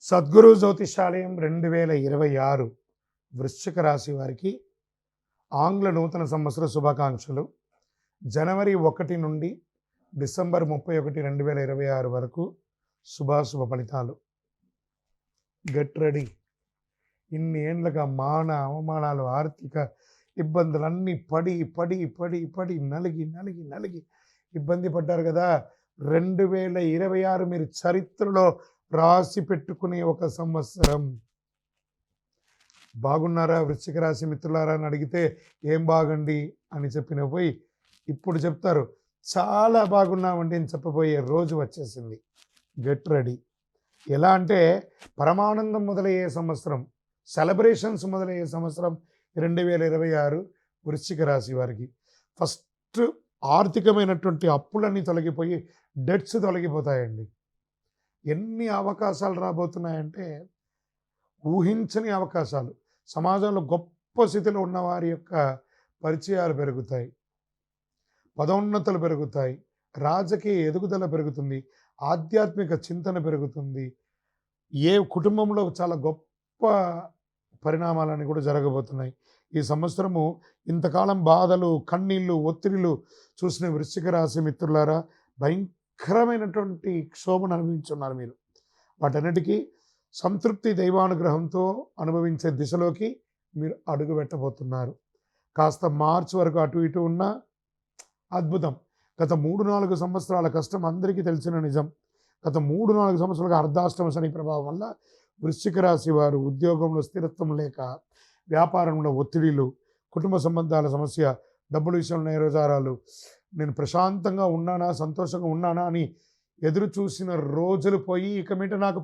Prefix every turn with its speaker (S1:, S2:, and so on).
S1: సద్గురు జ్యోతిషాలయం 2026 వృశ్చిక రాశి వారికి ఆంగ్ల నూతన సంవత్సర శుభాకాంక్షలు. జనవరి 1 నుండి డిసెంబర్ 31, 2026 వరకు శుభాశుభ ఫలితాలు. Get ready. ఇన్ని ఏండ్లుగా అవమానాలు, ఆర్థిక ఇబ్బందులన్నీ పడి పడి పడి పడి నలిగి నలిగి నలిగి ఇబ్బంది పడ్డారు కదా. 2026 మీరు చరిత్రలో రాసి పెట్టుకునే ఒక సంవత్సరం. బాగున్నారా వృశ్చిక రాశి మిత్రులారా అని అడిగితే ఏం బాగండి అని చెప్పిన పోయి ఇప్పుడు చెప్తారు చాలా బాగున్నామండి అని చెప్పబోయే రోజు వచ్చేసింది. Get ready. ఎలా అంటే పరమానందం మొదలయ్యే సంవత్సరం, సెలబ్రేషన్స్ మొదలయ్యే సంవత్సరం 2026 వృశ్చిక రాశి వారికి. ఫస్ట్ ఆర్థికమైనటువంటి అప్పులన్నీ తొలగిపోయి డెట్స్ తొలగిపోతాయండి. ఎన్ని అవకాశాలు రాబోతున్నాయంటే ఊహించని అవకాశాలు. సమాజంలో గొప్ప స్థితిలో ఉన్న వారి యొక్క పరిచయాలు పెరుగుతాయి, పదోన్నతులు పెరుగుతాయి, రాజకీయ ఎదుగుదల పెరుగుతుంది, ఆధ్యాత్మిక చింతన పెరుగుతుంది. ఏ కుటుంబంలో చాలా గొప్ప పరిణామాలని కూడా జరగబోతున్నాయి. ఈ సంవత్సరము ఇంతకాలం బాధలు, కన్నీళ్ళు, ఒత్తిడిలు చూసిన వృశ్చిక రాశి మిత్రులారా భయంకరమైనటువంటి క్షోభను అనుభవించున్నారు మీరు. వాటన్నిటికీ సంతృప్తి దైవానుగ్రహంతో అనుభవించే దిశలోకి మీరు అడుగు పెట్టబోతున్నారు. కాస్త మార్చి వరకు అటు ఇటు ఉన్న అద్భుతం. గత 3-4 సంవత్సరాల కష్టం అందరికీ తెలిసిన నిజం. గత 3-4 సంవత్సరాలుగా అర్ధాష్టమ శని ప్రభావం వల్ల వృశ్చిక రాశి వారు ఉద్యోగంలో స్థిరత్వం లేక, వ్యాపారంలో ఒత్తిడిలు, కుటుంబ సంబంధాల సమస్య, డబ్బుల విషయంలో నేరజారాలు, నేను ప్రశాంతంగా ఉన్నానా, సంతోషంగా ఉన్నానా అని ఎదురు చూసిన రోజులు పోయి ఇక మీట నాకు